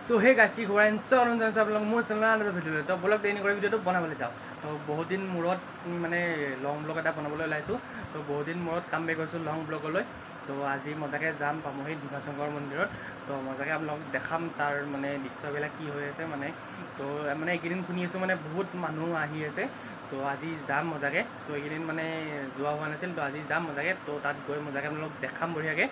So hey guys কি খবৰ ইনচাউন জানছ আপোনালোক মোৰ চেনেলৰ ভিডিঅ' তো ব্লগ ডেইলি কৰি ভিডিঅ'টো বনাবলৈ যাওঁ তো বহুত দিন মূৰত মানে লং ব্লগ এটা বনাবলৈ ওলাইছোঁ তো বহুত দিন মূৰত কাম বেক কৰিছোঁ লং ব্লগলৈ তো আজি মজাকৈ যাম পামহি ভীমাশংকৰ মন্দিৰত তো মজাকৈ আপোনালোকক দেখাম তাৰ মানে দৃশ্যবিলাক কি হৈ আছে মানে তো মানে এইকেইদিন শুনি আছোঁ মানে বহুত মানুহ আহি আছে তো আজি যাম মজাকৈ তো এইকেইদিন মানে যোৱা হোৱা নাছিল তো আজি যাম মজাকৈ তো তাত গৈ মজাকৈ আপোনালোকক দেখাম বঢ়িয়াকৈ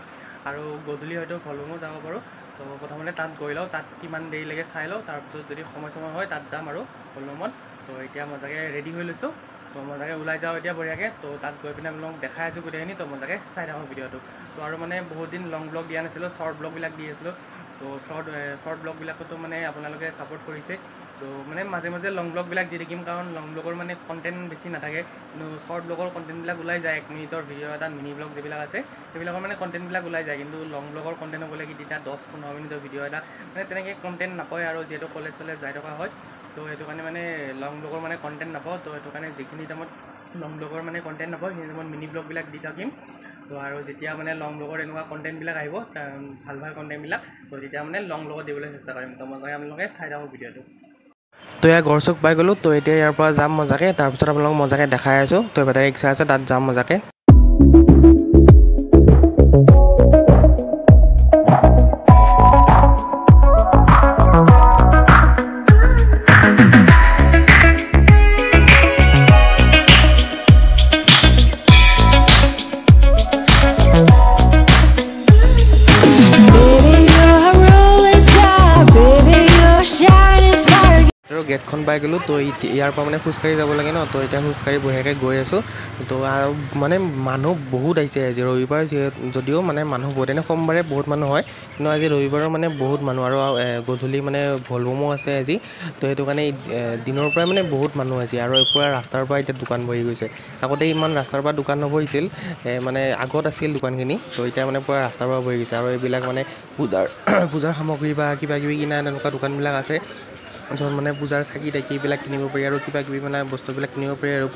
আৰু গধূলি হয়তো ভলবমো যাব পাৰোঁ তো প্ৰথমতে তাত গৈ লওঁ তাত কিমান দেৰিলৈকে চাই লওঁ তাৰপিছত যদি সময় হয় তাত যাম আৰু ভলবমত তো এতিয়া মজাকৈ ৰেডি হৈ লৈছোঁ তো মজাকৈ ওলাই যাওঁ এতিয়া বঢ়িয়াকৈ তো তাত গৈ পিনে আপোনালোকক দেখাই আছোঁ গোটেইখিনি তো মজাকৈ চাই থাকোঁ ভিডিঅ'টো তো আৰু মানে বহুত দিন লং ব্লগ দিয়া নাছিলোঁ শ্বৰ্ট ব্লগবিলাক দি আছিলোঁ তো শ্বৰ্ট ব্লগবিলাকতো মানে আপোনালোকে ছাপোৰ্ট কৰিছে তো মানে মাজে মাজে লং ব্লগবিলাক দি থাকিম কাৰণ লং ব্লগৰ মানে কণ্টেণ্ট বেছি নাথাকে কিন্তু শ্বৰ্ট ব্লগৰ কণ্টেণ্টবিলাক ওলাই যায় 1 মিনিটৰ ভিডিঅ' এটা মিনি ব্লগ যিবিলাক আছে সেইবিলাকৰ মানে কণ্টেণ্টবিলাক ওলাই যায় কিন্তু লং ব্লগৰ কণ্টেণ্ট হ'বলৈ কি তেতিয়া 10-15 মিনিটৰ ভিডিঅ' এটা মানে তেনেকৈ কণ্টেণ্ট নাপায় আৰু যিহেতু কলেজ যাই থকা হয় তো সেইটো কাৰণে মানে লং ব্লগৰ মানে কণ্টেণ্ট নাপাওঁ তো সেইটো কাৰণে যিখিনি টাইমত লং ব্লগৰ মানে কণ্টেণ্ট নাপাওঁ সেইখিনি টাইমত মিনি ব্লগবিলাক দি থাকিম তো আৰু যেতিয়া মানে লং ব্লগৰ এনেকুৱা কণ্টেণ্টবিলাক আহিব ভাল ভাল কণ্টেণ্টবিলাক তো তেতিয়া মানে লং ব্লগত দিবলৈ চেষ্টা কৰিম তো মজাকৈ আপোনালোকে চাই থাকক ভিডিঅ'টো তো ইয়াৰ ঘৰ চুক পাই গ'লোঁ তো এতিয়া ইয়াৰ পৰা যাম মজাকৈ তাৰপিছত আপোনালোকক মজাকৈ দেখাই আছোঁ তো বেটাৰী ৰিক্সা আছে তাত যাম মজাকৈ গেটখন পাই গ'লোঁ তো ইয়াৰ পৰা মানে খোজকাঢ়ি যাব লাগে ন তো এতিয়া খোজকাঢ়ি বঢ়িয়াকৈ গৈ আছোঁ তো আৰু মানে মানুহ বহুত আহিছে আজি ৰবিবাৰ যদিও মানে মানুহ বহুত এনে সোমবাৰে বহুত মানুহ হয় কিন্তু আজি ৰবিবাৰৰ মানে বহুত মানুহ আৰু গধূলি মানে ভলবমো আছে আজি তো সেইটো কাৰণে দিনৰ পৰাই মানে বহুত মানুহ আজি আৰু পূৰা ৰাস্তাৰ পৰা এতিয়া দোকান বহি গৈছে আগতে ইমান ৰাস্তাৰ পৰা দোকান নবহিছিল মানে আগত আছিল দোকানখিনি তো এতিয়া মানে পূৰা ৰাস্তাৰ পৰা বহি গৈছে আৰু এইবিলাক মানে পূজাৰ সামগ্ৰী বা কিবা কিবি কিনা এনেকুৱা দোকানবিলাক আছে য'ত মানে পূজাৰ চাকি তাকিবিলাক কিনিব পাৰি আৰু কিবা কিবি মানে বস্তুবিলাক কিনিব পাৰি আৰু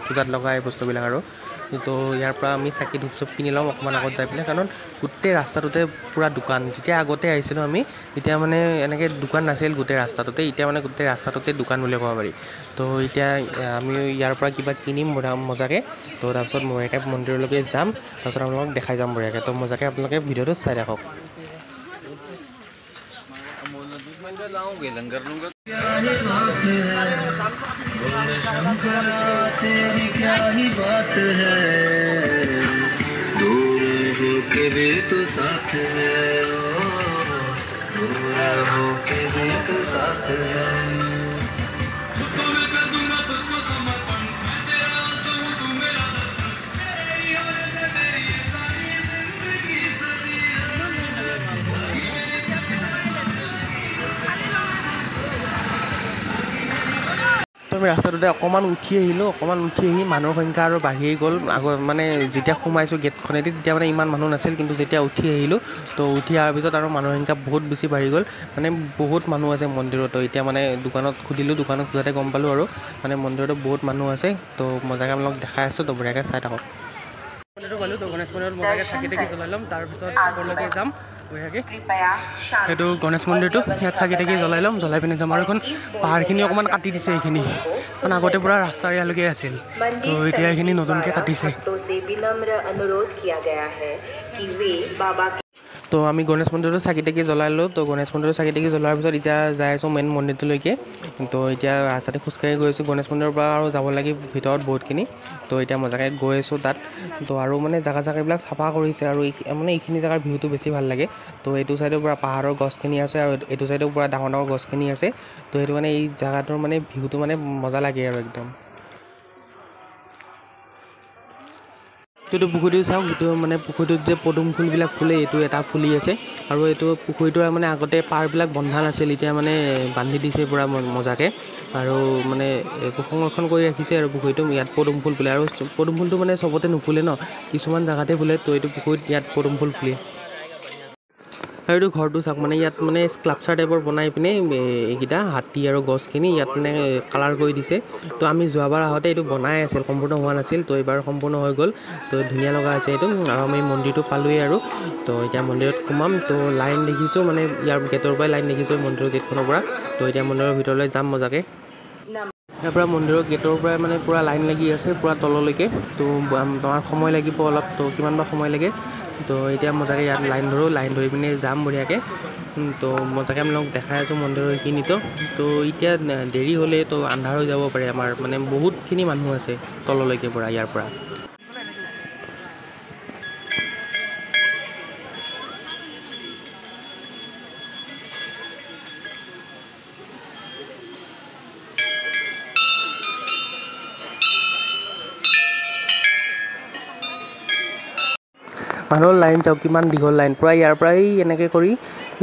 পূজাত লগা এই বস্তুবিলাক আৰু তো ইয়াৰ পৰা আমি চাকি ধূপ চুপ কিনি লওঁ অকণমান আগত যাই পিনে কাৰণ গোটেই ৰাস্তাটোতে পূৰা দোকান যেতিয়া আগতে আহিছিলোঁ আমি তেতিয়া মানে এনেকৈ দোকান নাছিল গোটেই ৰাস্তাটোতে এতিয়া মানে গোটেই ৰাস্তাটোতে দোকান বুলি ক'ব পাৰি তো এতিয়া আমি ইয়াৰ পৰা কিবা কিনিম মজাকৈ তো তাৰপিছত বঢ়িয়াকৈ মন্দিৰলৈকে যাম তাৰপিছত আপোনালোকক দেখাই যাম বঢ়িয়াকৈ তো মজাকৈ আপোনালোকে ভিডিঅ'টো চাই থাকক लाऊंगे लंगर लूंगा क्या ही बात है बोले शंकरा तेरी क्या ही बात है दूर हो के भी तो साथ है दूर हो के भी तो साथ है তো আমি ৰাস্তাটোতে অকণমান উঠি আহিলোঁ অকণমান উঠি আহি মানুহৰ সংখ্যা আৰু বাঢ়ি গ'ল মানে যেতিয়া সোমাইছোঁ গেটখনেদি তেতিয়া মানে ইমান মানুহ নাছিল কিন্তু যেতিয়া উঠি আহিলোঁ তো উঠি অহাৰ পিছত আৰু মানুহৰ সংখ্যা বহুত বেছি বাঢ়ি গ'ল মানে বহুত মানুহ আছে মন্দিৰতো এতিয়া মানে দোকানত সুধিলোঁ দোকানত খোজাতে গম পালোঁ আৰু মানে মন্দিৰতো বহুত মানুহ আছে তো মজাকৈ আপোনালোক দেখাই আছোঁ তো বঢ়িয়াকৈ চাই থাকক পালোঁ তো গণেশ মন্দিৰত মজাকৈ চাকি তাকি জ্বলাই ল'ম তাৰপিছত ওপৰলৈকে যাম বঢ়িয়াকৈ সেইটো গণেশ মন্দিৰটো ইয়াত চাকি তাকি জ্বলাই ল'ম জ্বলাই পিনে যাম আৰু এখন পাহাৰখিনি অকণমান কাটি দিছে এইখিনি কাৰণ আগতে পূৰা ৰাস্তাৰ ইয়ালৈকে আছিল তো এতিয়া এইখিনি নতুনকৈ কাটিছে তো আমি গণেশ মন্দিৰটো চাকি তাকি জ্বলাই ল'লোঁ তো গণেশ মন্দিৰটো চাকি তাকি জ্বলোৱাৰ পিছত এতিয়া যাই আছোঁ মেইন মন্দিৰটোলৈকে তো এতিয়া ৰাস্তাতে খোজকাঢ়ি গৈ আছোঁ গণেশ মন্দিৰৰ পৰা আৰু যাব লাগে ভিতৰত বহুতখিনি তো এতিয়া মজাকৈ গৈ আছোঁ তাত তো আৰু মানে জেগাবিলাক চাফা কৰিছে আৰু মানে এইখিনি জেগাৰ ভিউটো বেছি ভাল লাগে তো এইটো চাইডৰ পৰা পাহাৰৰ গছখিনি আছে আৰু এইটো চাইডৰ পৰা ডাঙৰ ডাঙৰ গছখিনি আছে তো সেইটো মানে এই জেগাটোৰ মানে ভিউটো মানে মজা লাগে আৰু একদম এইটো পুখুৰীটো চাওক যিটো মানে পুখুৰীটোত যে পদুম ফুলবিলাক ফুলে এইটো এটা ফুলি আছে আৰু এইটো পুখুৰীটোৰ মানে আগতে পাৰবিলাক বন্ধা নাছিল এতিয়া মানে বান্ধি দিছে পূৰা মজাকৈ আৰু মানে সংৰক্ষণ কৰি ৰাখিছে আৰু পুখুৰীটো ইয়াত পদুম ফুল ফুলে আৰু পদুম ফুলটো মানে চবতে নুফুলে ন কিছুমান জেগাতে ফুলে তো এইটো পুখুৰীত ইয়াত পদুম ফুল ফুলে আৰু এইটো ঘৰটো চাওক মানে ইয়াত মানে স্ক্লাপচাৰ টাইপৰ বনাই পিনে এইকেইটা হাতী আৰু গছখিনি ইয়াত মানে কালাৰ কৰি দিছে। তো আমি যোৱাবাৰ আহোঁতে এইটো বনাই আছিল, সম্পূৰ্ণ হোৱা নাছিল। তো এইবাৰ সম্পূৰ্ণ হৈ গ'ল, তো ধুনীয়া লগা হৈছে এইটো। আৰু আমি মন্দিৰটো পালোঁৱেই আৰু তো এতিয়া মন্দিৰত সোমাম। তো লাইন দেখিছোঁ মানে ইয়াৰ গেটৰ পৰাই লাইন দেখিছোঁ মন্দিৰৰ গেটখনৰ পৰা। তো এতিয়া মন্দিৰৰ ভিতৰলৈ যাম মজাকৈ। ইয়াৰ পৰা মন্দিৰৰ গেটৰ পৰাই মানে পূৰা লাইন লাগি আছে পূৰা তললৈকে। তো আমাৰ সময় লাগিব অলপ, তো কিমান বা সময় লাগে। তো এতিয়া মজাকৈ ইয়াত লাইন ধৰোঁ, লাইন ধৰি পিনে যাম বঢ়িয়াকৈ। তো মজাকৈ আমি দেখাই আছোঁ মন্দিৰৰ এইখিনিতো। তো এতিয়া দেৰি হ'লে তো আন্ধাৰ হৈ যাব পাৰে আমাৰ, মানে বহুতখিনি মানুহ আছে তললৈকে পৰা ইয়াৰ পৰা। মানুহৰ লাইন চাওক কিমান দীঘল লাইন, পূৰা ইয়াৰ পৰাই এনেকৈ কৰি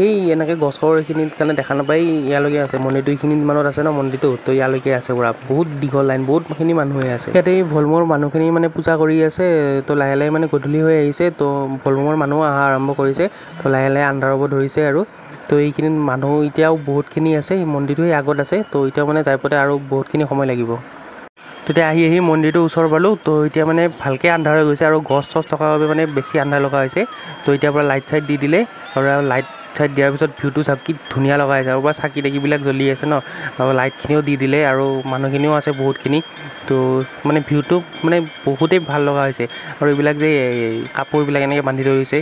এই এনেকৈ গছৰ এইখিনিত কাৰণে দেখা নাপায় ইয়ালৈকে আছে। মন্দিৰটো এইখিনিত মানত আছে ন মন্দিৰটো, তো ইয়ালৈকে আছে পূৰা বহুত দীঘল লাইন, বহুতখিনি মানুহে আছে ইয়াতে। ভলমৰ মানুহখিনি মানে পূজা কৰি আছে। তো লাহে লাহে মানে গধূলি হৈ আহিছে, তো ভলমৰ মানুহ অহা আৰম্ভ কৰিছে। তো লাহে লাহে আন্ধাৰ হ'ব ধৰিছে আৰু। তো এইখিনিত মানুহ এতিয়াও বহুতখিনি আছে, মন্দিৰটো আগত আছে। তো এতিয়াও মানে যাই পোৱাতে আৰু বহুতখিনি সময় লাগিব। তেতিয়া আহি মন্দিৰটোৰ ওচৰ পালোঁ। তো এতিয়া মানে ভালকৈ আন্ধাৰ হৈ গৈছে আৰু গছ চছ থকাৰ বাবে মানে বেছি আন্ধাৰ লগা হৈছে। তো এতিয়াৰ পৰা লাইট চাইট দি দিলে আৰু লাইট চাইট দিয়াৰ পিছত ভিউটো চাওক কি ধুনীয়া লগা হৈছে। আৰু পৰা চাকি তাকিবিলাক জ্বলি আছে ন, আৰু লাইটখিনিও দি দিলে আৰু মানুহখিনিও আছে বহুতখিনি। তো মানে ভিউটো মানে বহুতেই ভাল লগা হৈছে। আৰু এইবিলাক যে কাপোৰবিলাক এনেকৈ বান্ধি থৈ দিছে,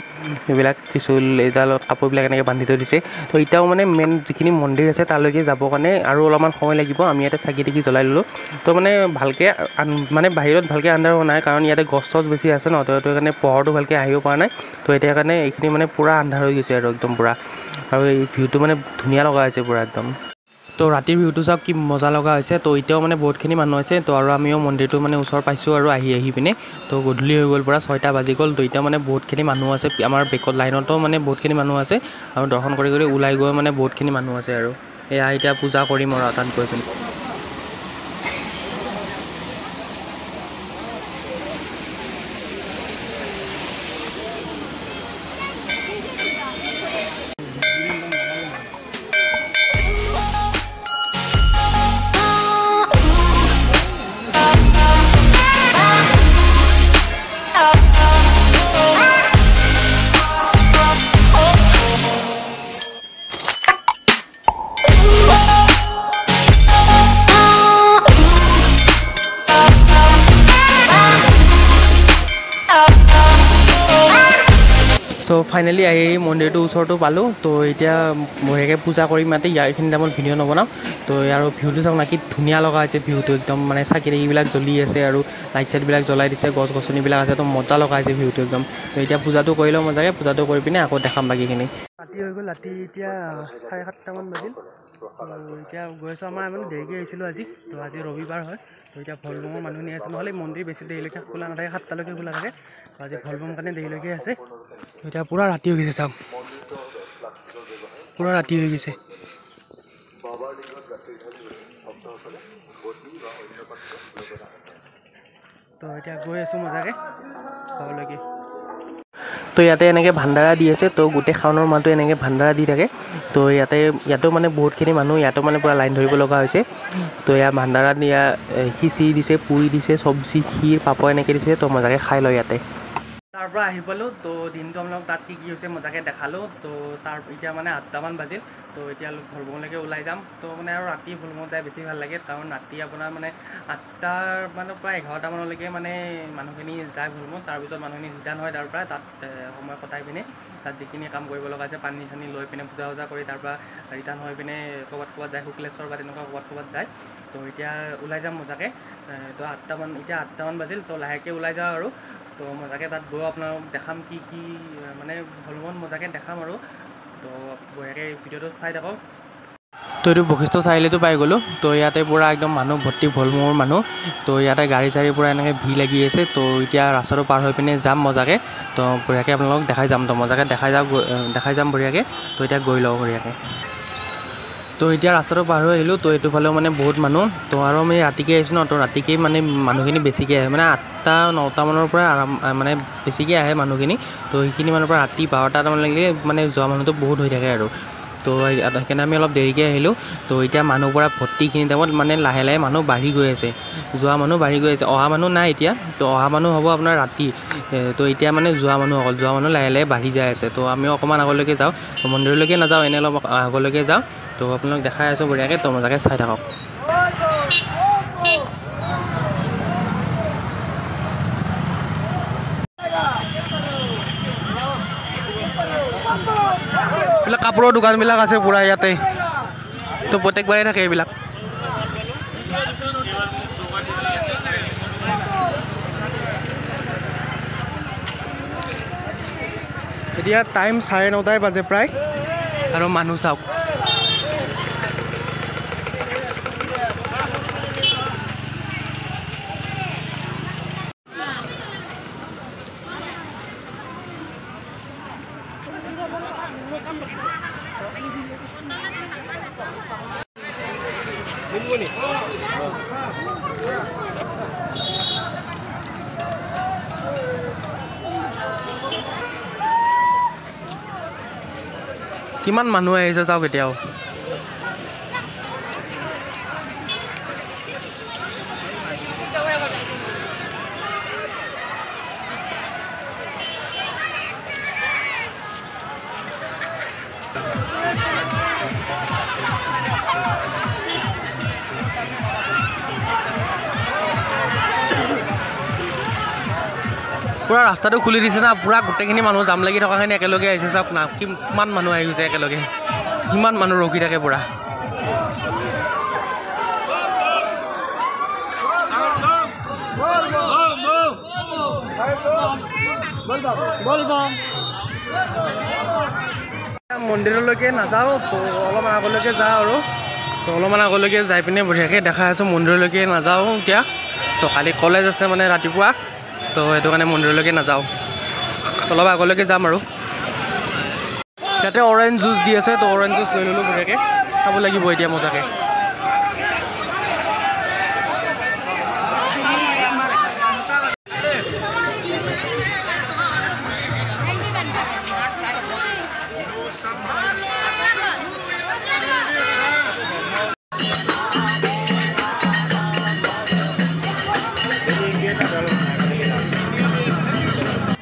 এইবিলাক ত্ৰিশূল এডালত কাপোৰবিলাক এনেকৈ বান্ধি থৈ দিছে। তো এতিয়াও মানে মেইন যিখিনি মন্দিৰ আছে তালৈকে যাবৰ কাৰণে আৰু অলপমান সময় লাগিব। আমি ইয়াতে চাকি তাকি জ্বলাই ল'লোঁ। তো মানে ভালকৈ মানে বাহিৰত ভালকৈ আন্ধাৰ হোৱা নাই, কাৰণ ইয়াতে গছ চছ বেছি আছে ন, তো সেইটো কাৰণে পোহৰটো ভালকৈ আহিব পৰা নাই। তো এতিয়া কাৰণে এইখিনি মানে পূৰা আন্ধাৰ হৈ গৈছে আৰু একদম পূৰা। আৰু এই ভিউটো মানে ধুনীয়া লগা হৈছে পূৰা একদম। তো ৰাতিৰ ভিউটো চাওক কি মজা লগা হৈছে। তো এতিয়াও মানে বহুতখিনি মানুহ আছে। তো আৰু আমিও মন্দিৰটো মানে ওচৰ পাইছোঁ আৰু আহি পিনে। তো গধূলি হৈ গ'ল পূৰা 6টা বাজি গ'ল। তো এতিয়া মানে বহুতখিনি মানুহ আছে আমাৰ বেকত লাইনতো মানে বহুতখিনি মানুহ আছে। আৰু দৰ্শন কৰি ওলাই গৈ মানে বহুতখিনি মানুহ আছে আৰু এয়া এতিয়া পূজা কৰিম আৰু তাত গৈ পিনে। চ' ফাইনেলি আহি মন্দিৰটোৰ ওচৰতো পালোঁ। তো এতিয়া বঢ়িয়াকৈ পূজা কৰিম ইয়াতে। এইখিনি টাইমত ভিডিঅ' নবনাওঁ। তো আৰু ভিউটো চাওক না কি ধুনীয়া লগা হৈছে ভিউটো একদম, মানে চাকি তাকিবিলাক জ্বলি আছে আৰু লাইট চাইটবিলাক জ্বলাই দিছে, গছ গছনিবিলাক আছে। তো মজা লগা হৈছে ভিউটো একদম। তো এতিয়া পূজাটো কৰি লওঁ মজাকৈ, পূজাটো কৰি পিনে আকৌ দেখাম বাকীখিনি। ৰাতি হৈ গ'ল, ৰাতি এতিয়া 7:30মান বাজিল। তো এতিয়া গৈ আছোঁ, আমাৰ মানে দেৰিকৈ আহিছিলোঁ আজি। তো আজি ৰবিবাৰ হয়। তো এতিয়া ভলবমৰ মানুহ নি আছে, নহ'লে মন্দিৰ বেছি দেৰিলৈকে খোলা নাথাকে, 7টালৈকে খোলা থাকে। তো আজি ভলবম কাৰণে দেৰিলৈকে আছে। এতিয়া পূৰা ৰাতি হৈ গৈছে চাওক, পূৰা ৰাতি হৈ গৈছে। তো এতিয়া গৈ আছোঁ মজাকৈ ঘৰলৈকে। তো ইয়াতে এনেকৈ ভাণ্ডাৰা দি আছে। তো গোটেই শাওনৰ মাহটো এনেকৈ ভাণ্ডাৰা দি থাকে। তো ইয়াতো মানে বহুতখিনি মানুহ ইয়াতো মানে পূৰা লাইন ধৰিব লগা হৈছে। তো ইয়াৰ ভাণ্ডাৰাত খিচিৰি দিছে, পুৰি দিছে, চব্জি, ক্ষীৰ, পাপৰ এনেকৈ দিছে। তো মজাকৈ খাই লয় ইয়াতে। তাৰ পৰা আহি পালোঁ। তো দিনটো আপোনালোক তাত কি হৈছে মজাকৈ দেখালোঁ। তো এতিয়া মানে 8টামান বাজিল। তো এতিয়া ভলবমলৈকে ওলাই যাম। তো মানে আৰু ৰাতি ভলবমত যাই বেছি ভাল লাগে, কাৰণ ৰাতি আপোনাৰ মানে 8টামানৰ পৰা 11টামানলৈকে মানে মানুহখিনি যায় ভলবমত। তাৰপিছত মানুহখিনি ৰিটাৰ্ণ হয় তাৰ পৰা, তাত সময় কটাই পিনে তাত যিখিনি কাম কৰিব লগা আছে পানী চানী লৈ পিনে পূজা চূজা কৰি তাৰ পৰা ৰিটাৰ্ণ হৈ পিনে ক'ৰবাত যায়, শুক্লেশ্বৰ বা তেনেকুৱা ক'ৰবাত যায়। তো এতিয়া ওলাই যাম মজাকৈ। তো এতিয়া 8টামান বাজিল। তো লাহেকৈ ওলাই যাওঁ আৰু। তো মজাকৈ তাত গৈ আপোনালোকক দেখাম কি মানে ভলবমত মজাকৈ দেখাম আৰু। তো বঢ়িয়াকৈ ভিডিঅ'টো চাই থাকক। তো এইটো বশিষ্ঠ চাৰিআলিতো পাই গ'লোঁ। তো ইয়াতে পূৰা একদম মানুহ ভৰ্তি, ভলবমৰ মানুহ। তো ইয়াতে গাড়ী চাড়ীৰ পৰা এনেকৈ ভিৰ লাগি আছে। তো এতিয়া ৰাস্তাটো পাৰ হৈ পিনে যাম মজাকৈ। তো বঢ়িয়াকৈ আপোনালোকক দেখাই যাম। তো মজাকৈ দেখাই যাম বঢ়িয়াকৈ। তো এতিয়া গৈ লওঁ বঢ়িয়াকৈ। তো এতিয়া ৰাস্তাটো পাৰ হৈ আহিলোঁ। তো এইটোফালেও মানে বহুত মানুহ। তো আৰু আমি ৰাতিকৈ আহিছোঁ ন, তো ৰাতিকেই মানে মানুহখিনি বেছিকৈ আহে, মানে 8টা 9টা মানৰ পৰা মানে বেছিকৈ আহে মানুহখিনি। তো সেইখিনি মানৰ পৰা ৰাতি 12টা মানলৈকে মানে যোৱা মানুহটো বহুত হৈ থাকে আৰু। তো সেইকাৰণে আমি অলপ দেৰিকৈ আহিলোঁ। তো এতিয়া মানুহ পৰা ভৰ্তিখিনি টাইমত মানে লাহে লাহে মানুহ বাঢ়ি গৈ আছে, যোৱা মানুহ বাঢ়ি গৈ আছে। অহা মানুহ নাই এতিয়া, তো অহা মানুহ হ'ব আপোনাৰ ৰাতি। তো এতিয়া মানে যোৱা মানুহ অকল, যোৱা মানুহ লাহে লাহে বাঢ়ি যাই আছে। তো আমিও অকণমান আগলৈকে যাওঁ, মন্দিৰলৈকে নাযাওঁ, এনেই অলপ আগলৈকে যাওঁ। তো আপোনালোক দেখাই আছোঁ বঢ়িয়াকৈ, তো মজাকৈ চাই থাকক। এইবিলাক কাপোৰৰ দোকানবিলাক আছে পূৰা ইয়াতে, তো প্ৰত্যেকবাৰে থাকে এইবিলাক। এতিয়া টাইম 9:30 বাজে প্ৰায়, আৰু মানুহ চাওক। কিমান মানুহ আহিছে চাওক এতিয়াও। পূৰা ৰাস্তাটো খুলি দিছে না, পূৰা গোটেইখিনি মানুহ জাম লাগি থকাখিনি একেলগে আহিছে চাওক না, কিমান মানুহ আহি গৈছে একেলগে, কিমান মানুহ ৰখি থাকে পূৰা। মন্দিৰলৈকে নাযাওঁ, তো অলপমান আগলৈকে যাওঁ আৰু। তো অলপমান আগলৈকে যাই পিনে বঢ়িয়াকৈ দেখাই আছোঁ, মন্দিৰলৈকে নাযাওঁ এতিয়া। তো কালি কলেজ আছে মানে ৰাতিপুৱা, তো সেইটো কাৰণে মন্দিৰলৈকে নাযাওঁ, অলপ আগলৈকে যাম আৰু। ইয়াতে অৰেঞ্জ জুচ দি আছে, তো অৰেঞ্জ জুচ লৈ ল'লোঁ বঢ়িয়াকৈ, খাব লাগিব এতিয়া মজাকৈ।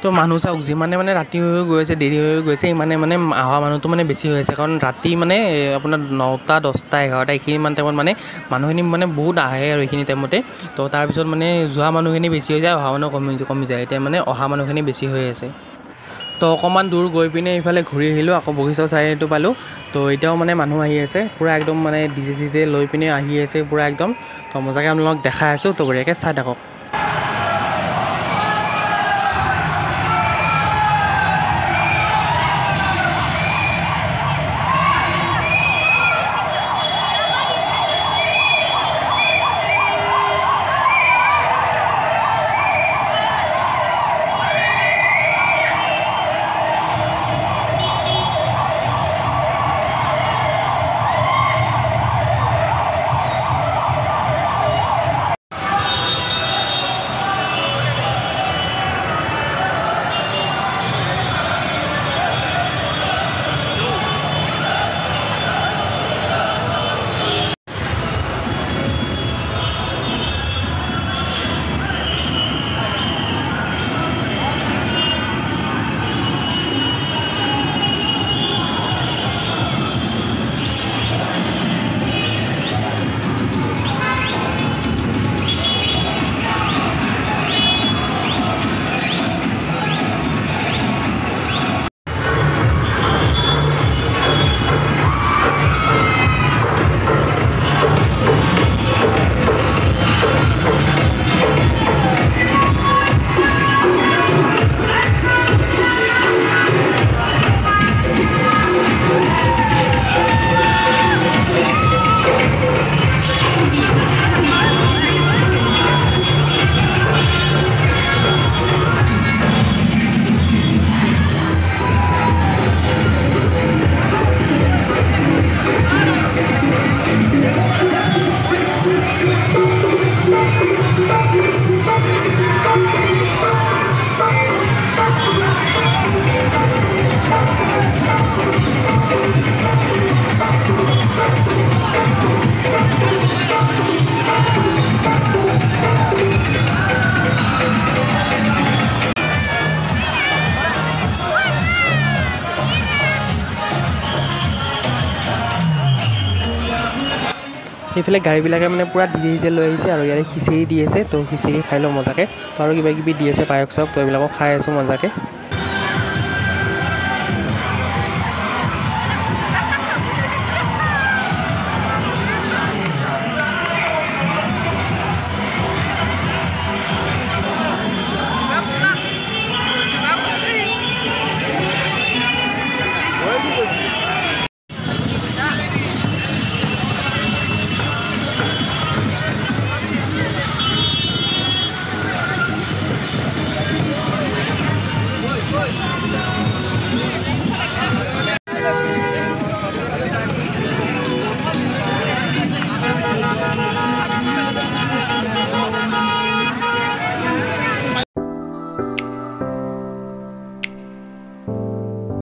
তো মানুহ চাওক, যিমানে মানে ৰাতি হৈ গৈ আছে, দেৰি হৈ গৈছে, ইমানে মানে অহা মানুহটো মানে বেছি হৈ আছে। কাৰণ ৰাতি মানে আপোনাৰ 9টা 10টা 11টা এইখিনিমান টাইমত মানে মানুহখিনি মানে বহুত আহে আৰু এইখিনি টাইমতে। তো তাৰপিছত মানে যোৱা মানুহখিনি বেছি হৈ যায়, অহা মানুহ কমি যায়। এতিয়া মানে অহা মানুহখিনি বেছি হৈ আছে। তো অকণমান দূৰ গৈ পিনে এইফালে ঘূৰি আহিলোঁ, আকৌ বশিষ্ঠ চাৰিআলিটো পালোঁ। তো এতিয়াও মানে মানুহ আহি আছে পূৰা একদম, মানে ডিজে চিজে লৈ পিনে আহি আছে পূৰা একদম। তো মজাকৈ আপোনালোকক দেখাই আছোঁ, তো বঢ়িয়াকৈ চাই থাকক। এইফালে গাড়ীবিলাকে মানে পূৰা ডিজে লৈ আহিছে আৰু ইয়াতে খিচিৰি দি আছে তো খিচিৰি খাই লওঁ মজাকৈ তো আৰু কিবা কিবি দি আছে পায়স চায়স তো এইবিলাকো খাই আছোঁ মজাকৈ